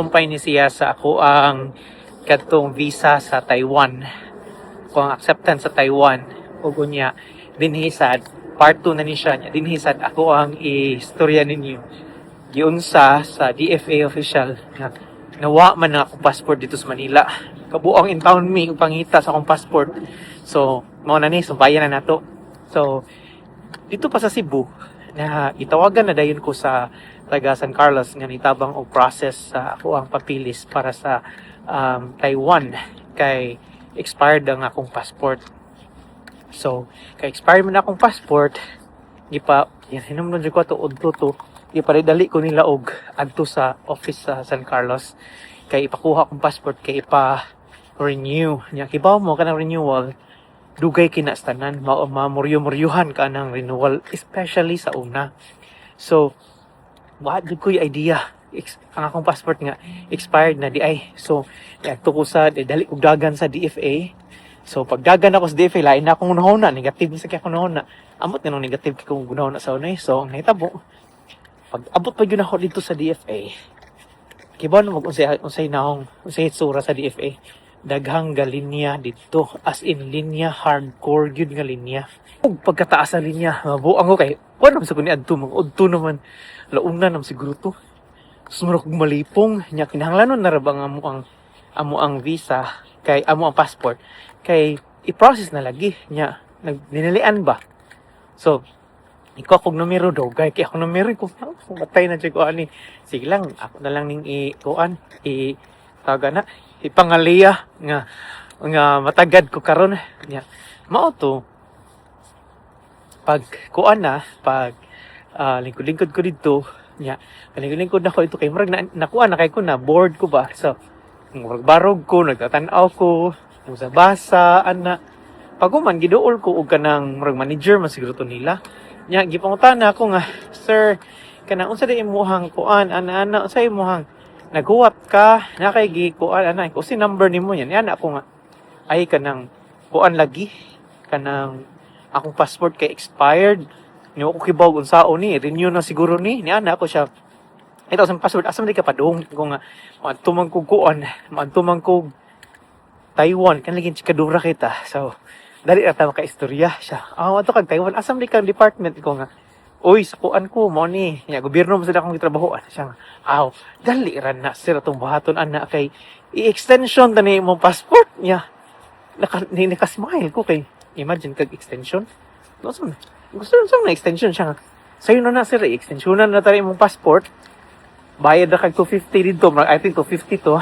Kumpay ni siya sa ako ang katong visa sa Taiwan. Kung ang acceptance sa Taiwan ug unya dinhisad part 2 na ni siya niya dinhisad ako ang istorya ninyo giunsa sa DFA official na nawa man na akong passport dito sa Manila. Kabuang in town me ug pangita sa akong passport. So mao na ni sumbayan na nato. So dito pa sa Cebu na itawagan na dayon ko sa taga San Carlos nga nitabang og process sa ako ang papilis para sa Taiwan kay expired ang akong passport. So kay expired man akong passport gipa yan hinumdum ko to udto to giparidali ko nila og adto sa office sa San Carlos kay ipakuha akong passport kay ipa renew nya kibaw mo kanang renewal dugay kinastanan mamuryo-muryuhan ka ng renewal especially sa una. So what ko yung idea ang akong passport nga expired na di ay. So adto ko sa dali og dagan sa DFA. So pagdagan ako sa DFA lain na akong unahon negative sa kay akong unahon amot nga negative kay kung unahon sa unay. So ang nahitabo pag abot pa gyud ako dito sa DFA kibaw na unsay nahong unsay itsura sa DFA daghang galinya dito as in linya hardcore gyud nga linya ug pagkataas sa linya mabuang ko kay wala sa kuni adto udto naman launa nam siguro to sumurok malipong nya kinahanglanon na ra ba nga amo ang visa kay amo ang passport kay i-process na lagi nya dinalian ba. So ikaw kog numero daw kay ako numero ko matay na jud ko ani sige lang ako na lang ning kuan taga na ipangaliya nga matagad ko karon nya mao to pag kuan na pag lingkod-lingkod ko dito nya lingkod-lingkod na ko ito kay murag nakuha na kay ko na bored ko ba so murag barog ko nagtatanaw ko sa basa ana paguman giduol ko og kanang murag manager man siguro to nila nya gipangutana ako nga sir kanang unsa di imong kuan ana unsa imong naghuwat ka na kay gikuan ana ko si number nimo yan ana ako nga ay kanang kuan lagi kanang akong passport kay expired ni ko kibaw unsaon ni renew na siguro ni ana ako siya ito sa passport asam di ka padung ko nga matumang kog kuan matumang kog Taiwan kan lagi chikadura kita so dali ra ta ka istorya siya ato kag Taiwan asam di kang department ko nga uy, sa kuan ko, mo ni. Ya, gobyerno mo sila akong itrabahoan. Siya nga, dali ran na sila itong buhaton, ana, kay i-extension na ni mong passport niya. Nakasmile ko kay, imagine kag extension. Gusto na extension siya nga. Sa'yo na sir, i-extensionan na tayo mong passport. Bayad na kag 250 dito, I think 250 to.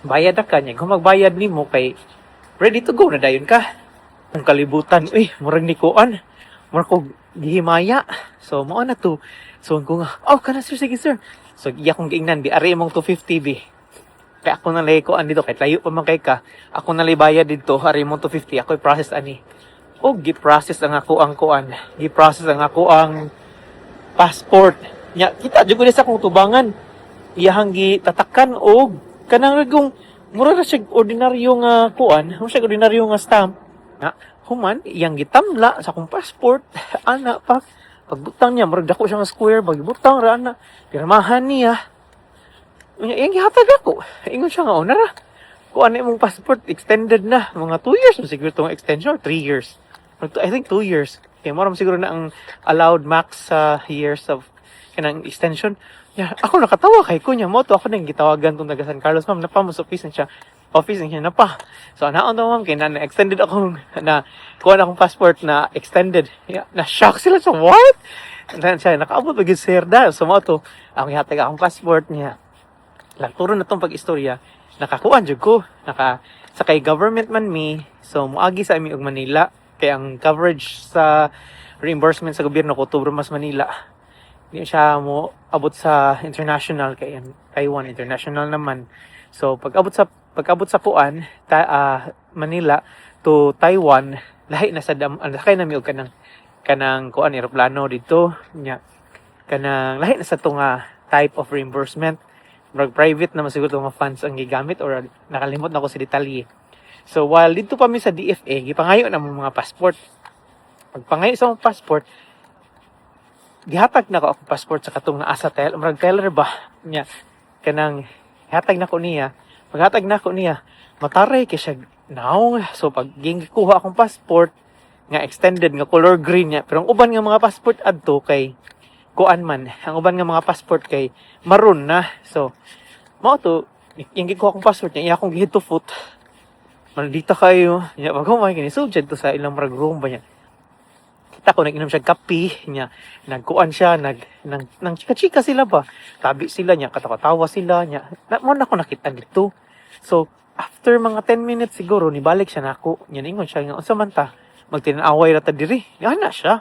Bayad na ka niya. Kung magbayad ni mo kay, ready to go na dayon ka. Kung kalibutan, uy, murag ni kuan. Murag ko gihimaya. So, mao na to. So, ko nga, kana sir, sige sir. So, iya kong giingnan, di ari mong 250 bi. Kaya ako nalay ko dito, kahit layo pa man kay ka, ako nalay bayad dito, ari mong 250, ako i-process ani. O, gi-process ang ako ang kuan. Gi-process ang ako ang passport. Nya, kita, dyan ko sa akong tubangan. Iyahang gitatakan o, kanang ragong, mura na siya ordinaryo nga kuan, mura siya ordinaryo nga stamp. Na, human, iyang gitamla sa akong passport, ana pa, pagbutang niya, marag dako siya nga square, pagbutang ra ana, pirmahan niya, iyang gihatag ako, ingon siya nga, nara, kung ano yung passport, extended na, mga 2 years, siguro itong extension, 3 years, I think 2 years, kaya maram siguro na ang allowed max years of kanang extension, ako nakatawa kay kunya mo to, ako nang gitawagan tong taga San Carlos, ma'am, napamos office niya, na pa. So, naon daw ma'am, kaya na-extended akong, kuha na akong passport na extended. Na-shock sila sa what? And then siya, nakaabot pag sir dahil. So, mga to, ang ihatag akong passport niya. Turo na itong pag-istorya. Nakakuha dyan ko. Sa kay government man me. So, muagi sa amin og Manila. Kaya ang coverage sa reimbursement sa gobyerno ko, Tubro mas Manila. Hindi siya mo abot sa international. Kaya Taiwan, international naman. So, pag-abot sa Puan, Manila to Taiwan, lahi na sa lakay na mi og kanang kuan eroplano dito nya. Kanang lahi na sa tunga type of reimbursement. Murag private na siguro tong funds ang gigamit or nakalimot na ko sa detalye. So while dito pa mi sa DFA, gipangayo na mo mga passport. Pagpangayo sa mga passport, gihatag na ko ako passport sa katong naa sa murag teller ba nya. kanang hatag nako niya. Paghatag nako niya, mataray kay siya naong. So pag gikuha akong passport nga extended nga color green niya, pero ang uban nga mga passport adto kay kuan man, ang uban nga mga passport kay maroon na. So mao to yung gikuha akong passport niya, iya akong gihit to foot. Maldita kayo. Nya pag humay kini subject to sa ilang murag room ba niya. Kita ko nag-inom siya kape niya, nagkuan siya, nang chika-chika sila ba. Tabi sila niya, katawa-tawa sila niya. Mo na ako nakita dito. So, after mga 10 minutes siguro, nibalik siya nako. Niya ningon siya nga unsa man ta, magtinaway ra ta diri. Nga siya.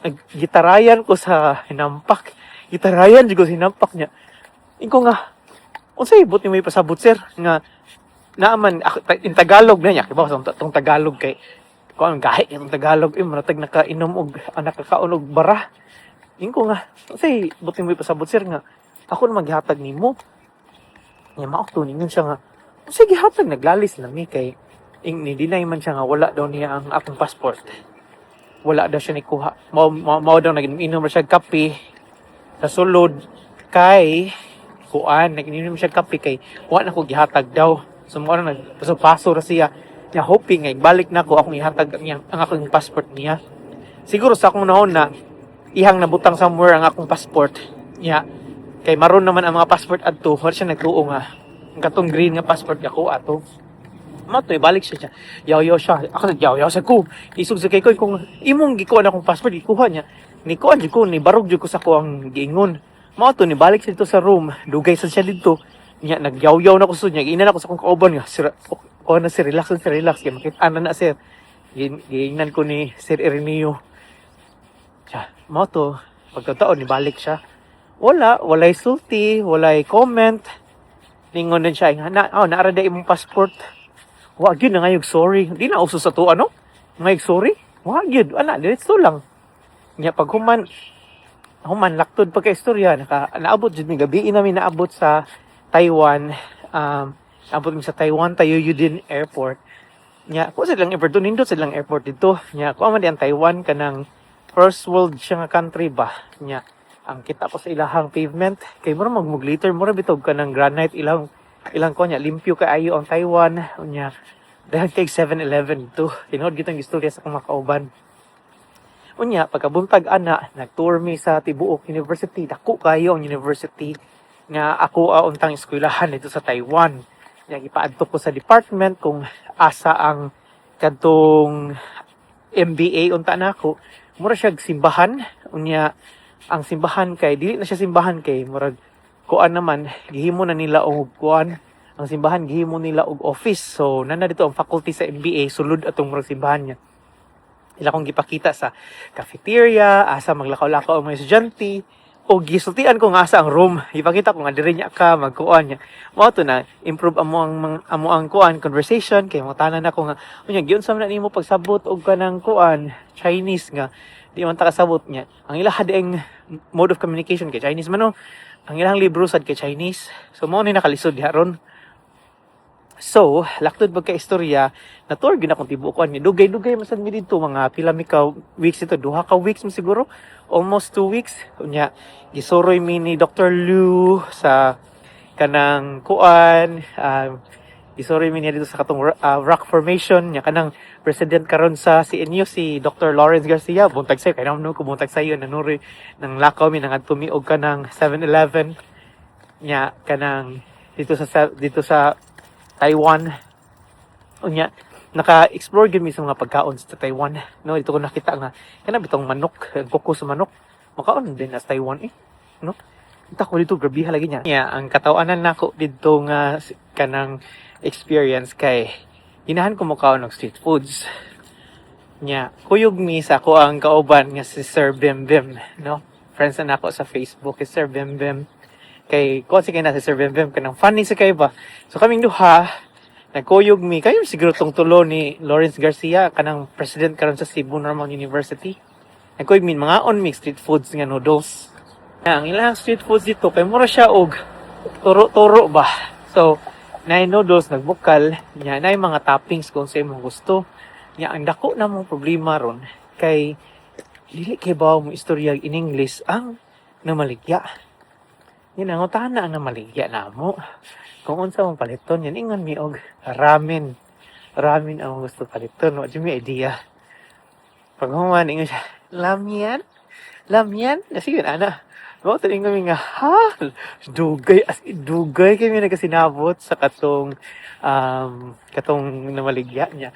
Naggitarayan ko sa hinampak. Gitarayan jud ko sa hinampak niya. Ingo nga, unsay ibot ni may pasabot sir nga naaman in Tagalog na niya. Kibaw sa tong Tagalog kay kung ang gahi yung Tagalog, manatag nakainom og nakakaon og bara. Ingo nga, say, buting mo pasabot sir nga, ako na maghatag nimo. Nga maokto ningon siya nga, sige hatag, naglalis lang ni kay, ni-deny man siya nga, wala daw niya ang akong passport. Wala daw siya nikuha. Mao daw, nag-inom siya kape, sa sulod, kay, kuan, nag-inom siya kape kay, wala na ko gihatag daw. So, mao na nagpaso-paso ra siya. Nga hoping nga balik na ko akong ihatag ang akong passport niya. Siguro sa akong nahon na ihang nabutang somewhere ang akong passport niya. Kay maroon naman ang mga passport adto, wala siya nagtuo nga. Ang katong green nga passport ako ato. Mato balik siya. Yaw-yaw siya. Ako yaw-yaw sa ko. Isog sa kay ko kung imong gikuha na akong passport, gikuha niya. Ni kuan jud ko, ni barog jud ko sa ko ang giingon. Mato ni balik siya dito sa room. Dugay sa siya dito. Nya nagyaw-yaw na ko sud niya. Giinan ako sa akong kauban nga. O na sir, relax. Kaya makita na sir. Giingnan ko ni Sir Ireneo. Siya, mo to, pagkataon, nibalik siya. Walay sulti, walay comment. Ningon din siya, naarada imong passport. Wag yun na ngayog sorry. Di na uso sa to, ano? Ngayog sorry? Wag yun, diretso lang. Nga pag human, laktod pagka-istorya, naabot dyan, gabi namin naabot sa Taiwan, abot mi sa Taiwan tayo Yudin Airport. Nya ko silang airport doon, nindot silang airport dito. Nya ko man di ang Taiwan kanang first world siya nga country ba. Nya ang kita ko sa ilahang pavement kay mura magmugliter mura bitog kanang granite ilang ko nya limpyo kaayo ang Taiwan. Nya dahil kay 7-Eleven dito. Tinod gitong istorya sa akong makauban. Unya pagkabuntag ana nagtour mi sa Tibuok University. Dako kayo ang university nga ako untang eskwelahan dito sa Taiwan. Yang ipaadto ko sa department kung asa ang kadtong MBA unta nako. Mura siya simbahan. Unya ang simbahan kay dili na siya simbahan kay murag kuan naman gihimo na nila og kuan. Ang simbahan gihimo nila og office. So nana dito ang faculty sa MBA sulod atong murag simbahan niya. Ila kong gipakita sa cafeteria, asa maglakaw-lakaw ang mga estudyante. O gisultian ko nga sa ang room, ipakita ko nga diri niya ka magkuan niya. Mao to na improve amo ang kuan conversation kay mo tanan ako nga unya giun sa man nimo pagsabot og kanang kuan Chinese nga di man ta kasabot niya. Ang ilaha dieng mode of communication kay Chinese man no. Ang ilang libro sad kay Chinese. So mao ni nakalisod diha ron. So, laktod pagka istorya, na-tour gina akong tibukuan niya. Dugay-dugay masad mi dito, mga pila mi ka weeks ito, 2 ka weeks mo siguro, almost 2 weeks. Kunya, gisoroy mi ni Dr. Liu sa kanang kuan, gisoroy mi niya dito sa katong rock formation, niya kanang president karon sa CNU, si Dr. Lawrence Garcia, buntag sayo, kaya naman ko buntag sayo, nanuri, nang lakaw mi, nang tumiog ka ng 7-Eleven, niya kanang dito sa Taiwan. Unya, naka-explore gyud mi sa mga pagkaon sa Taiwan. No, dito ko nakita nga kana bitong manok, kuko sa manok. Makaon din sa Taiwan no? Kita ko dito grabe lagi niya. Yeah, ang katawanan nako dito nga kanang experience kay ginahan ko makaon og street foods. Nya, kuyog mi sa ko ang kauban nga si Sir Bim Bim, no? Friends na nako sa Facebook si Sir Bim Bim. Kay ko sige na si Sir Bim Bim kanang funny sa kay ba. So kaming duha nagkuyog mi kayo siguro tong tulo ni Lawrence Garcia kanang president karon sa Cebu Normal University. Nagkuyog mi mga on mix street foods nga noodles. Ang ilang street foods dito kay mura siya og turo ba. So nay noodles nagbukal nya nay mga toppings kung sa imong gusto. Nya ang dako na mong problema ron kay dili kay bawo mo istorya in English ang namaligya. Ginangutahan na ang namaligya namo. Kung unsa mong paliton yan, ingon mi og ramen. Ramen ang gusto paliton. Wa jud mi idea. Pag human, ingon siya, lamyan? Lamyan? Kasi yun, ana. Mga taling kami nga, ha? Dugay, as in, dugay kami nagkasinabot sa katong namaligya niya.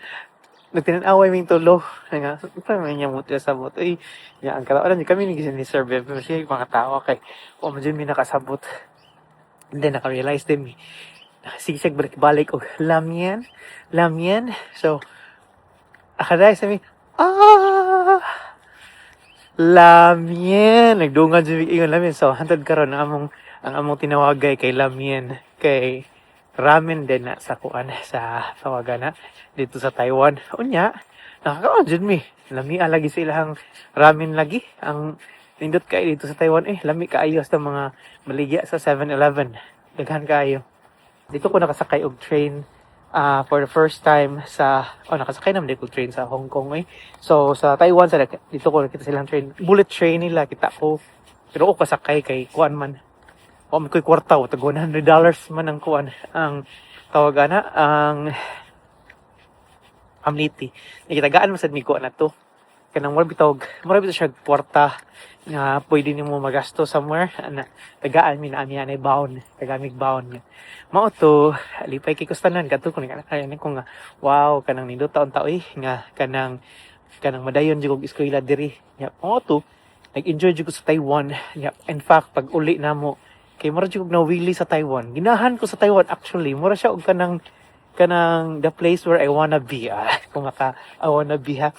Nagtinanaway ming tulo. Nga, pa may niya muti sa bot. Ay, ya, ang kalauran niya kami nag-serve. Pero siya yung mga tao kay, o medyo may nakasabot. And then, naka-realize din, nakasigsag balik-balik, o, lamyan? Lamyan? So, akaday sa mi, Lamien. Nagdungan dyan ingon Lamien. So, hantod karon ang among tinawagay kay Lamien. Kay ramen din na sa kuan sa tawagan na dito sa Taiwan. Unya, nakakaon dyan mi. Lami lagi sa ilang ramen lagi. Ang nindot kay dito sa Taiwan lami kaayo sa mga maligya sa 7-Eleven. Daghan kaayo. Dito ko nakasakay og train for the first time nakasakay naman dito train sa Hong Kong So sa Taiwan dito ko nakita silang train, bullet train nila kita ko. Pero ako kasakay kay kuan man. O may kwarta tag $100 man ang kuan ang tawagan na ang amniti. Nakitagaan mo sad mi kuan na to. Kanang mura bitaw siya kwarta nga pwede nimo magasto somewhere ana tagaan mi na ami anay baon tagamig baon mao to lipay kay kustanan kadto ko nga nga wow kanang nindot taon-taon nga kanang madayon jud og eskwela diri nya mao to nag-enjoy jud ko sa Taiwan nya in fact pag uli namo kay mura jud na nawili sa Taiwan ginahan ko sa Taiwan actually mura siya og kanang the place where I wanna be kung I wanna be ha.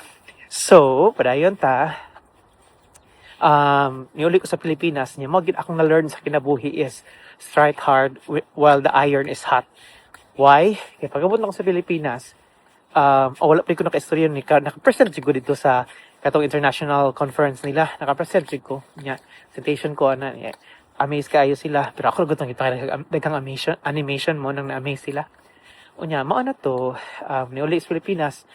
So padayon ta niuli ko sa Pilipinas niya mo gid akong na-learn sa kinabuhi is strike hard while the iron is hot. Why? Kaya pag-abot ako sa Pilipinas wala pa ko naka-istorya ni naka-present ko dito sa katong international conference nila naka-present ko niya presentation ko na amaze kayo sila pero ako gutong kita daghang animation mo nang na-amaze sila unya mao na to niuli sa Pilipinas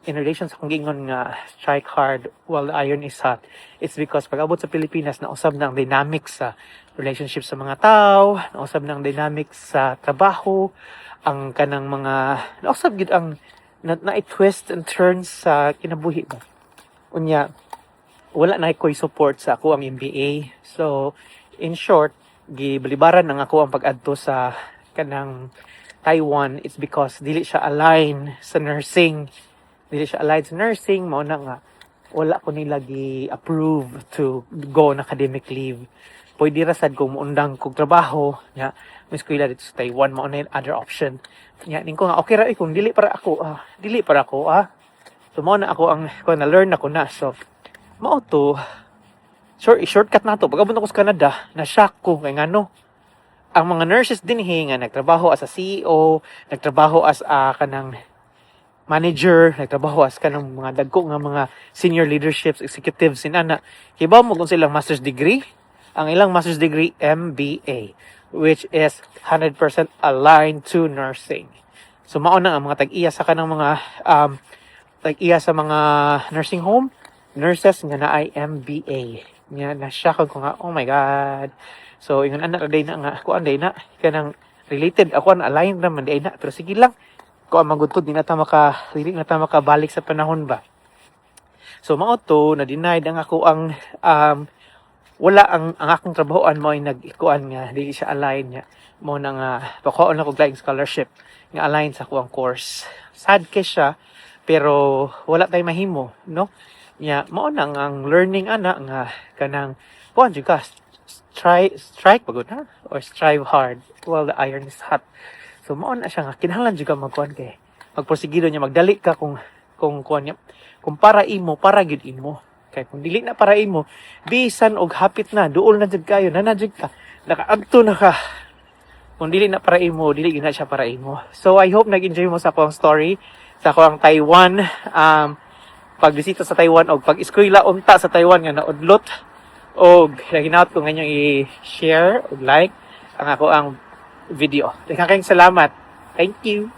in relation sa kung gingon nga strike hard while the iron is hot, it's because pag abot sa Pilipinas, nausab na ang dynamics sa relationship sa mga tao, nausab na ang dynamics sa trabaho, ang kanang mga, nausab gid ang na-twist and turns sa kinabuhi ba. Unya, wala na ko'y support sa ako ang MBA. So, in short, gibalibaran ang ako ang pag-adto sa kanang Taiwan, it's because dili siya align sa nursing. Dili siya aligned sa nursing, mao na nga wala ko nila gi-approve to go on academic leave. Pwede ra sad kung muundang kog trabaho nya may eskwela dito sa Taiwan mao na other option. Nya ning ko nga okay ra kung dili para ako. So mao na ako ang na learn ako na. So mao to shortcut na to. Pag abot ako sa Canada, na shock ko kay ngano ang mga nurses dinhi nga nagtrabaho as a CEO, nagtrabaho as kanang manager, nagtrabaho as kanang mga dagko nga mga senior leaderships, executives inana. Kibaw mo kung silang master's degree, ang ilang master's degree MBA, which is 100% aligned to nursing. So mao na ang mga tag-iya sa kanang mga tag-iya sa mga nursing home, nurses nga na ay MBA. Nya na shock ko nga, oh my god. So ingon anak day na nga ako anday na kanang related ako an aligned naman day na pero sige lang ko ang magudtod dili na ta makabalik sa panahon ba. So mao to na denied ang ako ang wala ang akong trabahoan mo ay nagikuan nga dili siya align niya mo na nga pakuha na ko flying scholarship nga align sa akong course. Sad kay siya pero wala tay mahimo no. Nya mao na ang learning ana nga kanang kuan jud ka strike pagod na or strive hard while the iron is hot. So mao na siya nga kinahanglan jud ka magkuan kay magprosigido niya magdali ka kung kuan niya kung para imo para gyud imo kay kung dili na para imo bisan og hapit na duol na jud kayo na jud ka nakaadto na ka kung dili na para imo dili gyud na siya para imo. So I hope nag-enjoy mo sa akong story sa akong Taiwan pagbisita sa Taiwan og pag-eskwela unta sa Taiwan nga naudlot og hinaut ko ngayong i-share og like ang ako ang video. Daghang salamat. Thank you.